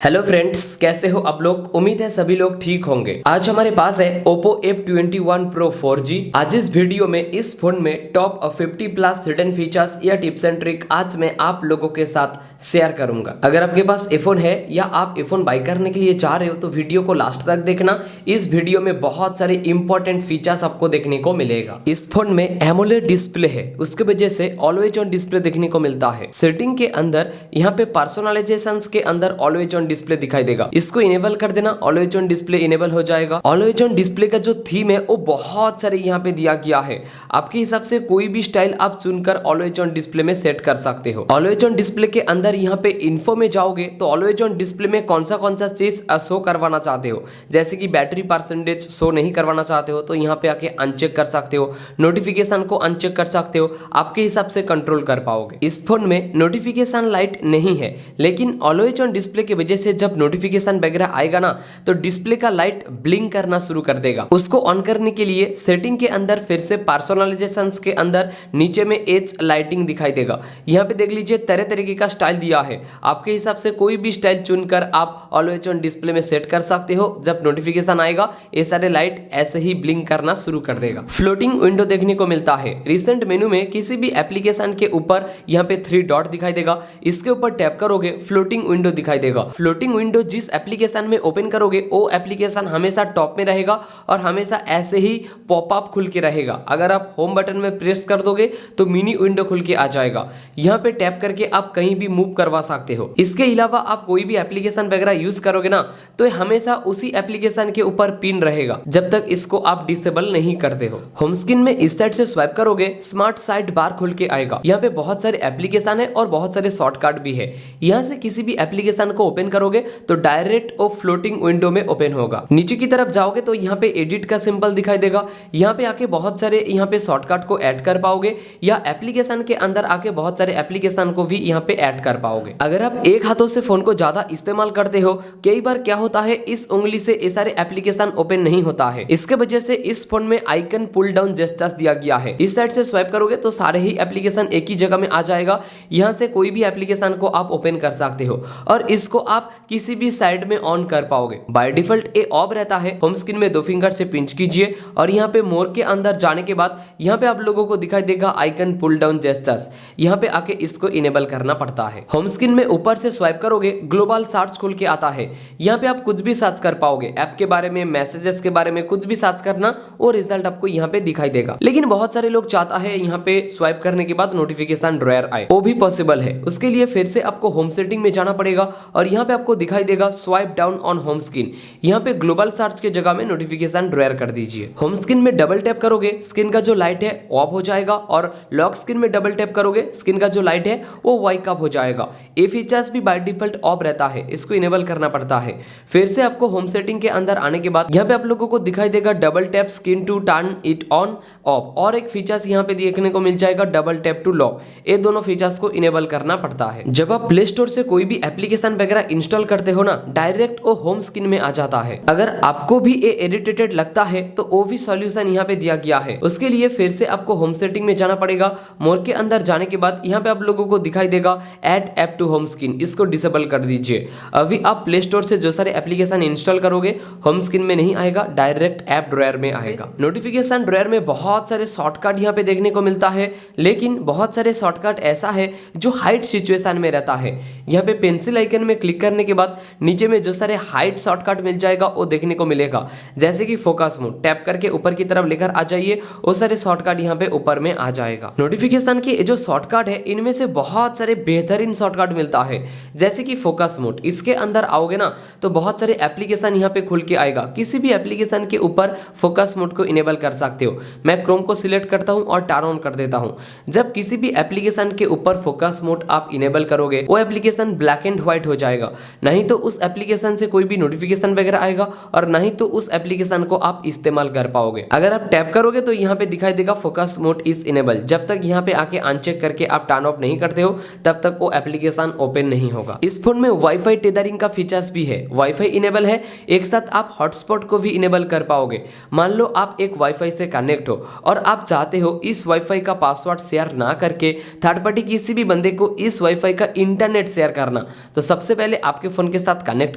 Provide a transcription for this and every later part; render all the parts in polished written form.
Hello friends, कैसे हो आप लोग। उम्मीद है सभी लोग ठीक होंगे। आज हमारे पास है Oppo F21 Pro 4G। आज इस वीडियो में इस फोन में टॉप 50 प्लस हिडन फीचर्स या टिप्स एंड ट्रिक आज मैं आप लोगों के साथ शेयर करूंगा। अगर आपके पास iPhone है या आप iPhone बाय करने के लिए जा रहे हो तो वीडियो को लास्ट तक देखना। इस वीडियो में बहुत सारे इंपॉर्टेंट फीचर्स आपको देखने को मिलेगा। इस फोन में एमोलेड डिस्प्ले है, उसके वजह से ऑलवेज ऑन डिस्प्ले देखने को मिलता है। सेटिंग के अंदर यहाँ पे पर्सनलाइजेशन के अंदर ऑलवेज ऑन डिस्प्ले दिखाई देगा। इसको इनेबल कर देना, ऑलवेज ऑन डिस्प्ले इनेबल हो जाएगा। ऑलवेज ऑन डिस्प्ले का जो थीम है वो बहुत सारे यहाँ पे दिया गया है। आपके हिसाब से कोई भी स्टाइल आप चुनकर ऑलवेज ऑन डिस्प्ले में सेट कर सकते हो। ऑलवेज ऑन डिस्प्ले के अंदर यहाँ पे इन्फो में जाओगे तो ऑलवेज ऑन डिस्प्ले में कौन सा चीज शो करवाना चाहते हो, जैसे कि बैटरी परसेंटेज शो नहीं करवाना चाहते हो तो यहाँ पे आके अनचेक कर सकते हो। नोटिफिकेशन को अनचेक कर सकते हो, आपके हिसाब से कंट्रोल कर पाओगे। इस फोन में नोटिफिकेशन लाइट नहीं है, लेकिन ऑलवेज ऑन डिस्प्ले की वजह से जब नोटिफिकेशन वगैरह आएगा ना तो डिस्प्ले का लाइट ब्लिंक करना शुरू कर देगा। उसको ऑन करने के लिए सेटिंग के अंदर फिर से पर्सनलाइजेशंस के अंदर नीचे में एज लाइटिंग दिखाई देगा। यहाँ पे देख लीजिए तरह तरीके का स्टाइल दिया है। आपके हिसाब से कोई भी स्टाइल चुनकर आप ऑलवेज ऑन डिस्प्ले में सेट कर सकते हो। जब नोटिफिकेशन आएगा ये सारे लाइट ऐसे ही ब्लिंक करना शुरू कर देगा। फ्लोटिंग विंडो देखने को मिलता है। रिसेंट मेनू में किसी भी एप्लीकेशन के ऊपर यहाँ पे 3 डॉट दिखाई देगा, इसके ऊपर टैप करोगे फ्लोटिंग विंडो दिखाई देगा। फ्लोटिंग विंडो जिस एप्लीकेशन में ओपन करोगे वो एप्लीकेशन हमेशा टॉप में रहेगा और हमेशा ऐसे ही पॉपअप खुल के रहेगा। अगर आप होम बटन में प्रेस कर दोगे तो मिनी विंडो खुल के आ जाएगा। यहाँ पे टैप करके आप कहीं भी मूव करवा सकते हो। इसके अलावा आप कोई भी एप्लीकेशन वगैरह यूज करोगे ना तो ये हमेशा उसी एप्लीकेशन के ऊपर पिन रहेगा जब तक इसको आप डिसेबल नहीं करते हो। होम स्क्रीन में इस साइड से स्वाइप करोगे स्मार्ट साइड बार खुल के आएगा। यहाँ पे बहुत सारे एप्लीकेशन है और बहुत सारे शॉर्टकट भी है। यहाँ से किसी भी एप्लीकेशन को ओपन करोगे तो डायरेक्ट वो फ्लोटिंग विंडो में ओपन होगा। नीचे की तरफ जाओगे तो यहाँ पे एडिट का सिंबल दिखाई देगा। यहाँ पे आके बहुत सारे यहाँ पे शॉर्टकट को ऐड कर पाओगे या एप्लीकेशन के अंदर आके बहुत सारे एप्लीकेशन को भी यहाँ पे ऐड कर पाओगे। अगर आप एक हाथों से फोन को ज्यादा इस्तेमाल करते हो, कई बार क्या होता है इस उंगली से ये सारे एप्लीकेशन ओपन नहीं होता है। इसके वजह से इस फोन में आइकन पुल डाउन जेस्चर्स दिया गया है। इस साइड से स्वाइप करोगे तो सारे ही एप्लीकेशन एक ही जगह में आ जाएगा। यहाँ से कोई भी एप्लीकेशन को आप ओपन कर सकते हो और इसको आप किसी भी साइड में ऑन कर पाओगे। बाय डिफॉल्ट ये ऑफ रहता है। होम स्क्रीन में 2 फिंगर से पिंच कीजिए और यहाँ पे मोर के अंदर जाने के बाद यहाँ पे आप लोगों को दिखाई देगा आइकन पुल डाउन जेस्चर्स। यहाँ पे आके इसको इनेबल करना पड़ता है। होम स्क्रीन में ऊपर से स्वाइप करोगे ग्लोबल सर्च खुल के आता है। यहाँ पे आप कुछ भी सर्च कर पाओगे, ऐप के बारे में, मैसेजेस के बारे में, कुछ भी सर्च करना और रिजल्ट आपको यहाँ पे दिखाई देगा। लेकिन बहुत सारे लोग चाहता है यहाँ पे स्वाइप करने के बाद नोटिफिकेशन ड्रॉयर आए, वो भी पॉसिबल है। उसके लिए फिर से आपको होम सेटिंग में जाना पड़ेगा और यहाँ पे आपको दिखाई देगा swipe down on home screen. यहाँ पे ग्लोबल सर्च के जगह में नोटिफिकेशन ड्रॉयर कर दीजिए। होम स्क्रीन में डबल टैप करोगे स्क्रीन का जो लाइट है ऑफ हो जाएगा और लॉक स्क्रीन में डबल टैप करोगे स्क्रीन का जो लाइट है वो वाइक अप हो जाएगा। ये फीचर्स भी बाय डिफॉल्ट ऑफ रहता है, इसको इनेबल करना पड़ता है। फिर से आपको होम सेटिंग के अंदर आने के बाद यहाँ पे आप लोगों को दिखाई देगा double tap screen to turn it on off और एक फीचर्स यहाँ पे देखने को मिल जाएगा डबल टैप टू लॉक। ये दोनों फीचर्स को इनेबल करना पड़ता है। जब आप प्ले स्टोर से कोई भी एप्लीकेशन वगैरह इंस्टॉल करते हो ना, डायरेक्ट वो होम स्क्रीन में आ जाता है। अगर आपको भी ये इरिटेटेड लगता है तो वो भी सॉल्यूशन यहाँ पे दिया गया है। उसके लिए फिर से आपको होम सेटिंग में जाना पड़ेगा। मोर के अंदर जाने के बाद यहाँ पे आप लोगों को दिखाई देगा add app to home screen, इसको डिसेबल कर दीजिए। अभी आप प्ले स्टोर से जो सारे एप्लीकेशन इंस्टॉल करोगे होम स्क्रीन में नहीं आएगा, डायरेक्ट ऐप ड्रॉयर में आएगा। नोटिफिकेशन ड्रॉयर में बहुत सारे शॉर्टकट यहाँ पे देखने को मिलता है, लेकिन बहुत सारे शॉर्टकट ऐसा है जो हाइड सिचुएशन में रहता है। यहाँ पे पेंसिल आइकन में क्लिक करने के बाद नीचे में जो सारे हाइड शॉर्टकट मिल जाएगा वो देखने को मिलेगा, जैसे कि फोकस मोड। टैप करके ऊपर की तरफ लेकर आ जाइए, वो सारे शॉर्टकट यहाँ पे ऊपर में आ जाएगा। नोटिफिकेशन की जो शॉर्टकट है इनमें से बहुत सारे बेहतरीन शॉर्टकट मिलता है, जैसे कि फोकस मोड। इसके अंदर आओगे ना तो बहुत सारे एप्लीकेशन यहाँ पे खुल के आएगा। किसी भी एप्लीकेशन के ऊपर फोकस मोड को इनेबल कर सकते हो। मैं क्रोम को सिलेक्ट करता हूँ और टर्न ऑन कर देता हूँ। जब किसी भी एप्लीकेशन के ऊपर फोकस मोड आप इनेबल करोगे वो एप्लीकेशन ब्लैक एंड व्हाइट हो जाएगा, नहीं तो उस एप्लीकेशन से कोई भी नोटिफिकेशन वगैरह आएगा और नहीं तो उस एप्लीकेशन को आप इस्तेमाल कर पाओगे। अगर आप टैप करोगे तो यहाँ पे दिखाई देगा फोकस मोड इज इनेबल। जब तक यहाँ पे आके अनचेक करके आप टर्न ऑफ नहीं करते हो तब तक वो एप्लीकेशन ओपन नहीं होगा। इस फोन में वाईफाई टेदरिंग का फीचर्स भी है। वाईफाई इनेबल है, एक साथ आप हॉटस्पॉट को भी इनेबल कर पाओगे। मान लो आप एक वाईफाई से कनेक्ट हो और आप चाहते हो इस वाईफाई का पासवर्ड शेयर ना करके थर्ड पार्टी किसी भी बंदे को इस वाईफाई का इंटरनेट शेयर करना, तो सबसे पहले आपके फोन के साथ कनेक्ट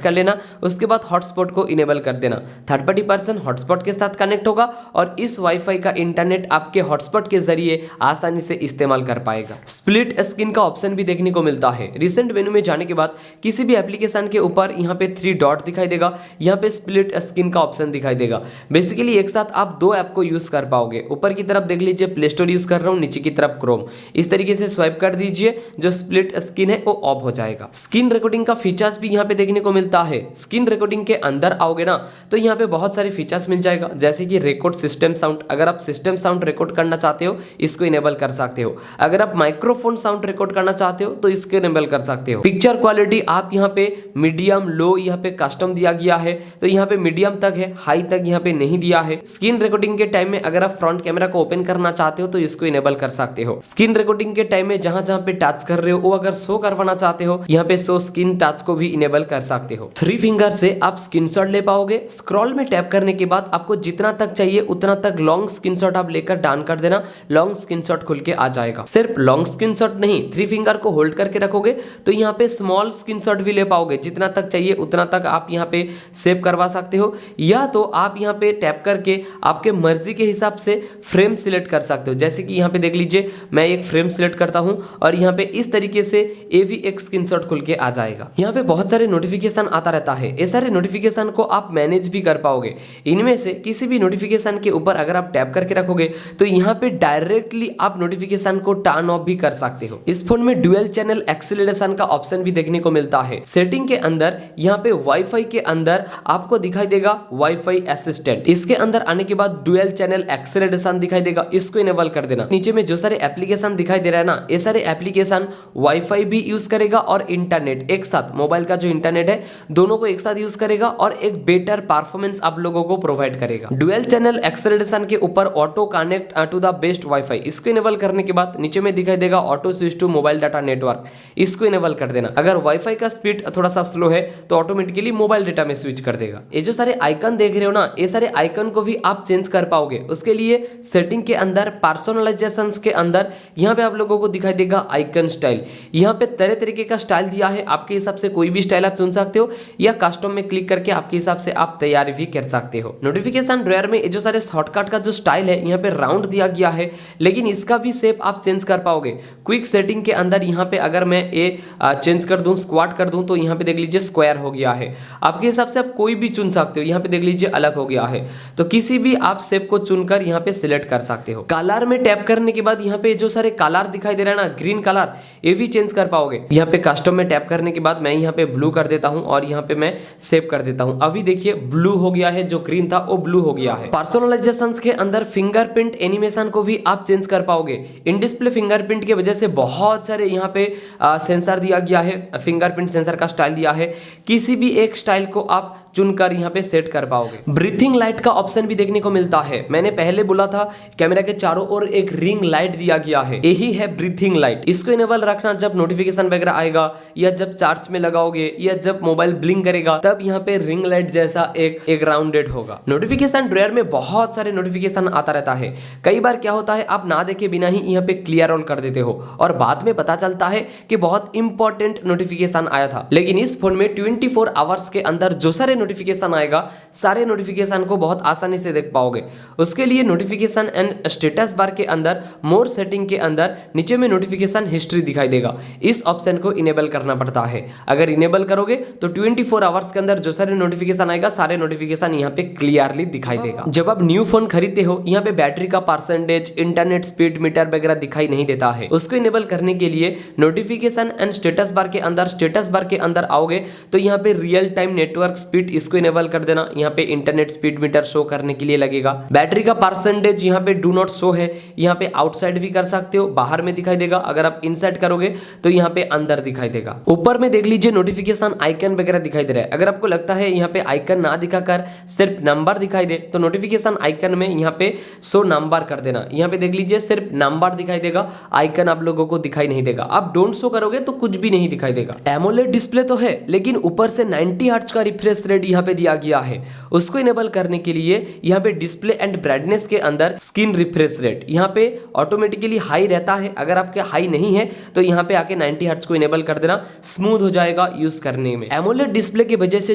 कर लेना, उसके बाद हॉटस्पॉट को इनेबल कर देना। थर्ड पार्टी पर्सन हॉटस्पॉट के साथ कनेक्ट होगा और इस वाईफाई का इंटरनेट आपके हॉटस्पॉट के जरिए आसानी से इस्तेमाल कर पाएगा। स्प्लिट स्क्रीन का ऑप्शन भी देखने को मिलता है। रिसेंट मेनू में जाने के बाद किसी भी एप्लीकेशन के ऊपर यहाँ पे 3 डॉट दिखाई देगा, यहाँ पे स्प्लिट स्क्रीन का ऑप्शन दिखाई देगा। बेसिकली एक साथ आप 2 ऐप को यूज कर पाओगे। ऊपर की तरफ देख लीजिए प्ले स्टोर यूज कर रहा हूँ, नीचे की तरफ क्रोम। इस तरीके से स्वाइप कर दीजिए, जो स्प्लिट स्क्रीन है वो ऑफ हो जाएगा। स्क्रीन रिकॉर्डिंग का फीचर्स भी यहाँ पे देखने को मिलता है। स्क्रीन रिकॉर्डिंग के अंदर आओगे ना तो यहाँ पे बहुत सारे फीचर्स मिल जाएगा, जैसे कि रिकॉर्ड सिस्टम साउंड। अगर आप सिस्टम साउंड रिकॉर्ड करना चाहते हो इसको इनेबल कर सकते हो। अगर आप माइक्रोफोन साउंड रिकॉर्ड करना चाहते हो तो इसको इनेबल कर सकते हो। पिक्चर क्वालिटी आप यहाँ पे मीडियम, लो यहाँ पे कस्टम दिया गया है, तो यहाँ पे मीडियम तक है, हाई तक यहाँ पे नहीं दिया है। स्क्रीन रिकॉर्डिंग के टाइम में अगर आप फ्रंट कैमरा को ओपन करना चाहते हो तो इसको इनेबल कर सकते हो। स्क्रीन रिकॉर्डिंग के टाइम में जहां जहां पे टच कर रहे हो वो अगर शो करवाना चाहते हो यहाँ पे शो स्क्रीन टच को भी इनेबल कर सकते हो। 3 फिंगर से आप स्क्रीनशॉट ले पाओगे। स्क्रॉल में टैप करने के बाद आपको जितना तक चाहिए उतना तक लॉन्ग स्क्रीनशॉट आप लेकर डन कर देना, लॉन्ग स्क्रीनशॉट खुल के आ जाएगा। सिर्फ लॉन्ग स्क्रीनशॉट नहीं, 3 फिंगर को होल्ड करके रखोगे तो यहाँ पे स्मॉल स्क्रीनशॉट भी ले पाओगे। जितना तक चाहिए उतना तक आप यहाँ पे सेव करवा सकते हो, या तो आप यहाँ पे टैप करके आपके मर्जी के हिसाब से फ्रेम सिलेक्ट कर सकते हो। जैसे कि यहाँ पे देख लीजिए मैं एक फ्रेम सिलेक्ट करता हूँ और यहाँ पे इस तरीके से ये भी एक स्क्रीनशॉट खुल के आ जाएगा। यहाँ पे बहुत सारे नोटिफिकेशन आता रहता है, ये सारे नोटिफिकेशन को आप मैनेज भी कर पाओगे। इनमें से किसी भी नोटिफिकेशन के ऊपर अगर आप टैप करके रखोगे तो यहाँ पे डायरेक्टली आप नोटिफिकेशन को टर्न ऑफ भी कर सकते हो। इस फोन में डुअल चैनल एक्सीलरेशन का ऑप्शन भी देखने को मिलता है। सेटिंग के अंदर यहाँ पे वाईफाई के अंदर आपको दिखाई देगा वाईफाई असिस्टेंट। इसके अंदर आने के बाद डुअल चैनल एक्सीलरेशन दिखाई देगा, इसको इनेबल कर देना। नीचे में जो सारे एप्लीकेशन दिखाई दे रहा है ना, ये सारे एप्लीकेशन वाईफाई भी यूज करेगा और इंटरनेट एक साथ, मोबाइल का जो इंटरनेट है दोनों को एक साथ यूज करेगा और एक बेटर परफॉर्मेंस आप लोगों को प्रोवाइड करेगा। डुअल चैनल एक्सीलरेशन के ऊपर auto connect to the best WiFi, इसको इनेबल करने के बाद नीचे में दिखाई देगा auto switch to mobile data network, इसको इनेबल कर देना। अगर वाईफाई का स्पीड थोड़ा सा स्लो है तो ऑटोमेटिकली मोबाइल डेटा में स्विच कर देगा। ये जो सारे आइकन देख रहे हो ना, ये सारे आइकन को भी आप चेंज कर पाओगे। उसके लिए सेटिंग के अंदर पर्सनलाइजेशन के अंदर यहाँ पे आप लोगों को दिखाई देगा आइकन स्टाइल। यहाँ पे तरह तरीके का स्टाइल दिया है, आपके हिसाब से कोई भी स्टाइल आप चुन सकते हो या कस्टम में क्लिक करके आपके हिसाब से आप तैयारी भी कर सकते हो। नोटिफिकेशन ड्रॉयर में जो सारे शॉर्टकट का जो स्टाइल है यहाँ पे राउंड दिया गया है, लेकिन इसका भी शेप आप चेंज कर पाओगे। क्विक सेटिंग के अंदर यहाँ पे अगर मैं ये चेंज कर दूं, स्क्वाट कर दूं, तो यहाँ पे देख लीजिए स्क्वायर हो गया है। आपके हिसाब से आप कोई भी चुन सकते हो। यहाँ पे देख लीजिए अलग हो गया है, तो किसी भी आप शेप को चुनकर यहाँ पे सिलेक्ट कर सकते हो। कलर में टैप करने के बाद यहाँ पे जो सारे कलर दिखाई दे रहा है ना, ग्रीन कलर, ये भी चेंज कर पाओगे। यहाँ पे कस्टम में टैप करने के बाद मैं यहाँ पे ब्लू कर देता हूँ और यहाँ पे मैं सेव कर देता हूँ। अभी देखिए ब्लू हो गया है, जो ग्रीन था वो ब्लू हो गया है। पर्सनलाइजेशन के अंदर फिंगरप्रिंट एनिमेशन को भी आप चेंज कर पाओगे। इन डिस्प्ले फिंगरप्रिंट की वजह से बहुत सारे यहाँ पे सेंसर दिया गया है, फिंगरप्रिंट सेंसर का स्टाइल दिया है। किसी भी एक स्टाइल को आप चुनकर यहाँ पे सेट कर पाओगे। ब्रीथिंग लाइट का ऑप्शन भी देखने को मिलता है। मैंने पहले बोला था कैमरा के चारों ओर एक रिंग लाइट दिया गया है, यही है ब्रीथिंग लाइट। इसको इनेबल रखना, जब नोटिफिकेशन वगैरह आएगा या जब चार्ज में लगाओगे या जब मोबाइल ब्लिंक करेगा तब यहाँ पे रिंग लाइट जैसा एक राउंडेड होगा। नोटिफिकेशन ड्रॉयर में बहुत सारे नोटिफिकेशन आता रहता है। कई बार क्या होता है, आप ना देखे बिना ही यहाँ पे क्लियर ऑल कर देते हो और बाद में पता चलता है कि बहुत इंपॉर्टेंट नोटिफिकेशन आया था। लेकिन इस फोन में 24 आवर्स के अंदर जो सारे नोटिफिकेशन आएगा, सारे नोटिफिकेशन को बहुत आसानी से देख पाओगे। उसके लिए नोटिफिकेशन एंड स्टेटस बार के अंदर मोर सेटिंग के अंदर नीचे में नोटिफिकेशन हिस्ट्री दिखाई देगा। इस ऑप्शन को इनेबल करना पड़ता है। अगर इनेबल करोगे तो 24 आवर्स के अंदर जो सारे नोटिफिकेशन आएगा, सारे नोटिफिकेशन यहाँ पे क्लियरली दिखाई देगा। जब आप न्यू फोन खरीदते हो, यहाँ पे बैटरी का परसेंटेज, इंटरनेट स्पीड मीटर वगैरह दिखाई नहीं देता है। उसको इनेबल करने के लिए नोटिफिकेशन एंड स्टेटस बार के अंदर, स्टेटस बार के अंदर आओगे तो यहाँ पे रियल टाइम नेटवर्क स्पीड, इसको इनेबल कर देना। यहाँ पे इंटरनेट स्पीड मीटर शो करने के लिए लगेगा। बैटरी का परसेंटेज यहाँ पे डू नॉट शो है, यहाँ पे आउटसाइड भी कर सकते हो, बाहर में दिखाई देगा। अगर आप इनसाइड करोगे तो यहाँ पे अंदर दिखाई देगा। ऊपर में देख लीजिए नोटिफिकेशन आइकन वगैरह दिखाई दे रहा है। अगर आपको लगता है यहाँ पे आइकन ना दिखाकर सिर्फ नंबर दिखाई दे तो नोटिफिकेशन आइकन में यहाँ पे शो नंबर कर देना। यहाँ पे देख लीजिए सिर्फ नंबर दिखाई देगा, आइकन आप लोगों को दिखाई नहीं देगा। आप डोंट शो करोगे तो कुछ भी नहीं दिखाई देगा। एमोलेड डिस्प्ले तो है, लेकिन ऊपर से 90 हर्ट्ज का रिफ्रेश रेट यहाँ पे दिया गया है। उसको इनेबल करने के लिए यहाँ पे डिस्प्ले एंड ब्राइटनेस के अंदर स्क्रीन रिफ्रेश रेट यहाँ पे ऑटोमेटिकली हाई रहता है। अगर आपके हाई नहीं है तो यहाँ पे आके 90 हर्ट्ज को इनेबल कर देना, स्मूथ हो जाएगा जाएगा यूज करने में। एमोलेड डिस्प्ले की वजह से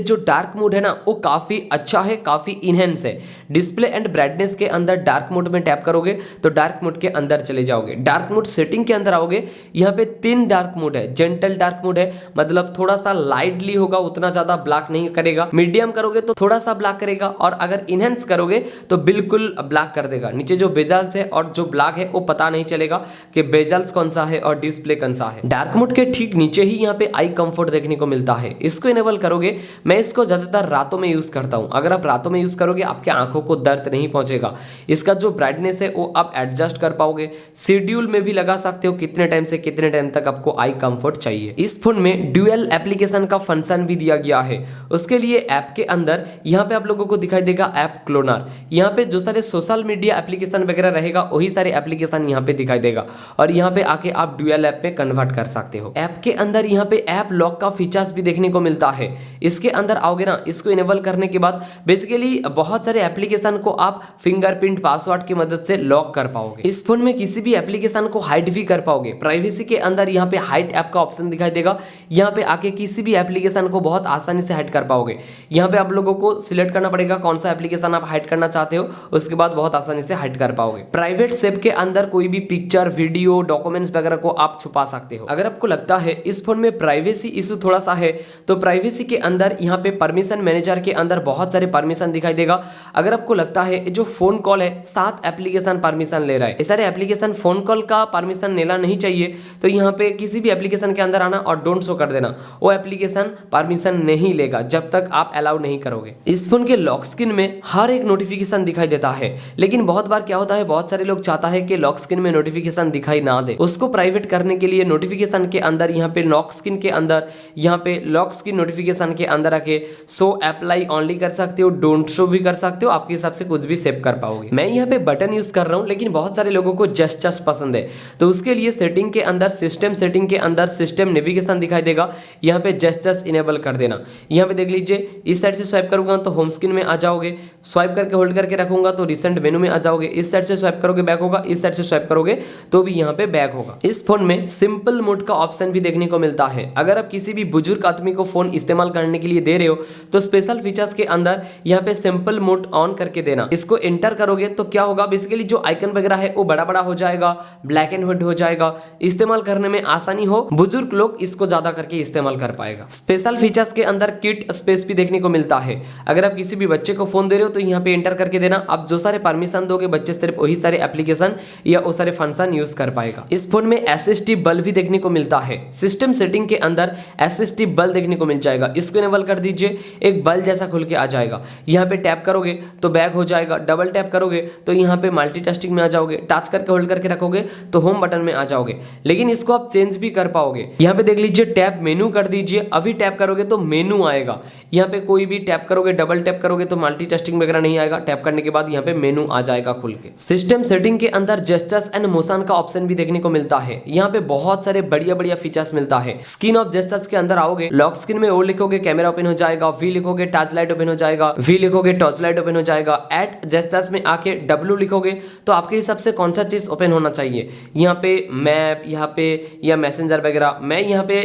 जो डार्क मोड है ना वो काफी अच्छा है, काफी इनहेंस है। डिस्प्ले एंड ब्राइटनेस के अंदर डार्क मोड में टैप करोगे तो डार्क मोड के अंदर चले जाओगे। डार्क मोड सेटिंग के अंदर आओगे, यहाँ पे 3 डार्क मोड है। जेंटल डार्क मोड है, मतलब थोड़ा सा लाइटली होगा, उतना ज्यादा ब्लैक नहीं करेगा। मीडियम करोगे तो थोड़ा सा ब्लैक करेगा, और अगर इनहेंस करोगे तो बिल्कुल ब्लैक कर देगा। नीचे जो बेजल्स है और जो ब्लैक है वो पता नहीं चलेगा कि बेजल्स कौन सा है और डिस्प्ले कौन सा है। डार्क मोड के ठीक नीचे ही यहाँ पे आई कंफर्ट देखने को मिलता है, इसको इनेबल करोगे। मैं इसको ज्यादातर रातों में यूज करता हूं। अगर आप रातों में यूज करोगे आपके आंखों को दर्द नहीं पहुंचेगा। इसका जो ब्राइटनेस है वो आप एडजस्ट कर पाओगे। शेड्यूल में भी लगा सकते हो कितने टाइम से कितने टाइम तक आपको आई कंफर्ट चाहिए। इस फोन में ड्यूअल एप्लीकेशन का फंक्शन भी दिया गया है। उसके लिए ऐप के अंदर यहाँ पे आप लोगों को दिखाई देगा ऐप क्लोनर। यहाँ पे जो सारे सोशल मीडिया एप्लीकेशन वगैरह रहेगा वही सारे एप्लीकेशन यहाँ पे दिखाई देगा, और यहाँ पे आके आप ड्यूअल ऐप में कन्वर्ट कर सकते हो। ऐप के अंदर यहाँ पे ऐप लॉक का फीचर्स भी देखने को मिलता है। इसके अंदर आओगे ना, इसको इनेबल करने के बाद बेसिकली बहुत सारे एप्लीकेशन को आप फिंगरप्रिंट पासवर्ड की मदद से लॉक कर पाओगे। इस फोन में किसी भी एप्लीकेशन को हाइड भी कर पाओगे। प्राइवेसी के अंदर यहाँ पे हाइड ऐप का ऑप्शन दिखाई देगा। यहाँ पे आके किसी भी एप्लीकेशन को बहुत आसानी से हाइड कर पाओगे। यहाँ पे आप लोगों को सिलेक्ट करना पड़ेगा कौन सा एप्लीकेशन आप हाइड करना चाहते हो, उसके बाद बहुत आसानी से हाइड कर पाओगे। प्राइवेट सेव के अंदर कोई भी पिक्चर, वीडियो, डॉक्यूमेंट्स वगैरह को आप छुपा सकते हो। अगर आपको लगता है इस फोन में प्राइवेसी इशू थोड़ा सा है तो प्राइवेसी के अंदर यहाँ पे परमिशन मैनेजर के अंदर बहुत सारे परमिशन दिखाई देगा। अगर आपको लगता है जो फोन कॉल है 7 एप्लीकेशन परमिशन ले रहा है, ये सारे एप्लीकेशन फोन कॉल का परमिशन लेना नहीं चाहिए, तो यहाँ पे किसी भी एप्लीकेशन के अंदर आना और डोंट शो कर देना। वो एप्लीकेशन परमिशन नहीं लेगा जब तक आप अलाउ नहीं करोगे। इस फोन के लॉक स्क्रीन में हर एक नोटिफिकेशन दिखाई देता है, लेकिन बहुत बार क्या होता है, बहुत सारे लोग चाहता है कि लॉक स्क्रीन में नोटिफिकेशन दिखाई ना दे। उसको प्राइवेट करने के लिए नोटिफिकेशन के अंदर यहाँ पे लॉक स्क्रीन के अंदर यहाँ पे लॉक स्क्रीन नोटिफिकेशन के अंदर आके शो अप्लाई ऑनली कर सकते हो, डोंट शो भी कर सकते हो। आपके हिसाब से कुछ भी सेव कर पाओगे। मैं यहाँ पे बटन यूज कर रहा हूँ, लेकिन बहुत सारे लोगों को जस्ट पसंद है, तो उसके लिए सेटिंग के अंदर सिस्टम सेटिंग के अंदर सिस्टम नेविगेशन दिखाई देगा। यहाँ पे जस्ट इनेबल कर देना। यहाँ पे देख लीजिए, इस साइड से स्वाइप करूंगा तो होम स्क्रीन में आ जाओगे, स्वाइप करके होल्ड करके रखूंगा तो रिसेंट मेनू में आ जाओगे। इस साइड से स्वाइप करोगे बैक होगा, इस साइड से स्वाइप करोगे तो भी यहाँ पे बैक होगा। इस फोन में सिंपल मोड का ऑप्शन भी देखने को मिलता है। अगर आप किसी भी बुजुर्ग आदमी को फोन इस्तेमाल करने के लिए दे रहे हो तो स्पेशल फीचर्स के अंदर यहाँ पे सिंपल मोड ऑन करके देना। इसको एंटर करोगे तो क्या होगा, बेसिकली जो आइकन वगैरह है वो बड़ा बड़ा हो जाएगा, ब्लैक एंड व्हाइट हो जाएगा, इस्तेमाल करने में आसानी हो, बुजुर्ग लोग इसको ज्यादा करके इस्तेमाल कर पाएगा। स्पेशल फीचर्स के अंदर किट स्पेस भी देखने को मिलता है। अगर आप किसी भी बच्चे को फोन दे रहे हो तो यहाँ पे एंटर करके देना। आप जो सारे परमिशन दोगे बच्चे सिर्फ वही सारे एप्लीकेशन या वो सारे फंक्शन यूज कर पाएगा। इस फोन में एसएसडी बल्ब भी देखने को मिलता है। सिस्टम सेटिंग के अंदर एसएसडी बल्ब देखने को मिल जाएगा। इसको इनेबल कर दीजिए, एक बल्ब जैसा खुल के आ जाएगा। यहाँ पे टैप करोगे तो बैक हो जाएगा, डबल टैप करोगे तो यहाँ पे मल्टीटास्किंग में आ जाओगे, टच करके होल्ड करके रखोगे तो होम बटन में आ जाओगे। लेकिन इसको आप चेंज भी कर पाओगे। यहाँ पे देख लीजिए, टैप मेनू कर दीजिए, अभी टैप करोगे तो मेनू आएगा। यहाँ पे कोई भी टैप करोगे, डबल टैप करोगे तो मल्टीटास्किंग वगैरह नहीं आएगा। टैप करने के बाद यहाँ पे मेनू आ जाएगा खुल के। सिस्टम सेटिंग के अंदर जेस्चर्स एंड मोशन का ऑप्शन भी देखने को मिलता है। यहाँ पे बहुत सारे बढ़िया बढ़िया फीचर्स मिलता है। स्क्रीन ऑफ जेस्चर्स के अंदर आओगे, लॉक स्क्रीन में ओ लिखोगे कैमरा ओपन हो जाएगा, वी लिखोगे टच लाइट ओपन हो जाएगा, वी लिखोगे टॉर्च लाइट ओपन हो जाएगा। एट जेस्चर्स में आके डब्ल्यू लिखोगे तो आपके हिसाब से कौन सा चीज ओपन होना चाहिए। यहाँ पे मैप, यहाँ पे या मैसेंजर वगैरह। मैं यहाँ पे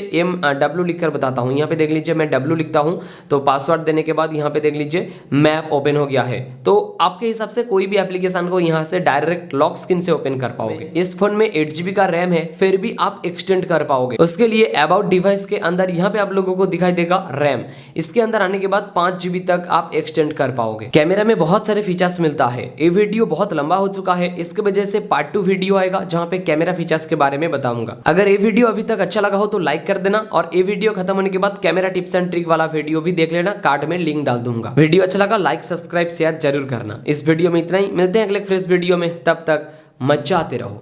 डब्ल्यू लिखकर बताता हूँ। यहाँ पे देख लीजिए, मैं डब्ल्यू लिखता हूँ तो पासवर्ड देने के बाद यहाँ पे देख लीजिए मैप ओपन हो गया है। तो आपके हिसाब से कोई भी एप्लीकेशन को यहाँ से डायरेक्ट लॉक स्क्रीन से ओपन कर पाओगे। इस फोन में 8GB का रैम है, फिर भी आप एक्सटेंड कर पाओगे। उसके लिए अबाउट डिवाइस के अंदर यहाँ पे आप लोगों को दिखाई देगा रैम। इसके अंदर आने के बाद 5GB तक आप एक्सटेंड कर पाओगे। कैमरा में बहुत सारे फीचर्स मिलता है। ये वीडियो बहुत लंबा हो चुका है, इसके वजह से पार्ट 2 वीडियो आएगा जहाँ पे कैमरा फीचर्स के बारे में बताऊंगा। अगर ये वीडियो अभी तक अच्छा लगा हो तो लाइक कर देना, और ये वीडियो खत्म होने के बाद कैमरा टिप्स एंड ट्रिक वाला वीडियो भी देख लेना, कार्ड में लिंक डाल दूंगा। वीडियो अच्छा लगा लाइक सब्सक्राइब शेयर जरूर करना। इस वीडियो में इतना ही, मिलते हैं अगले फ्रेश वीडियो में, तब तक मचाते रहो।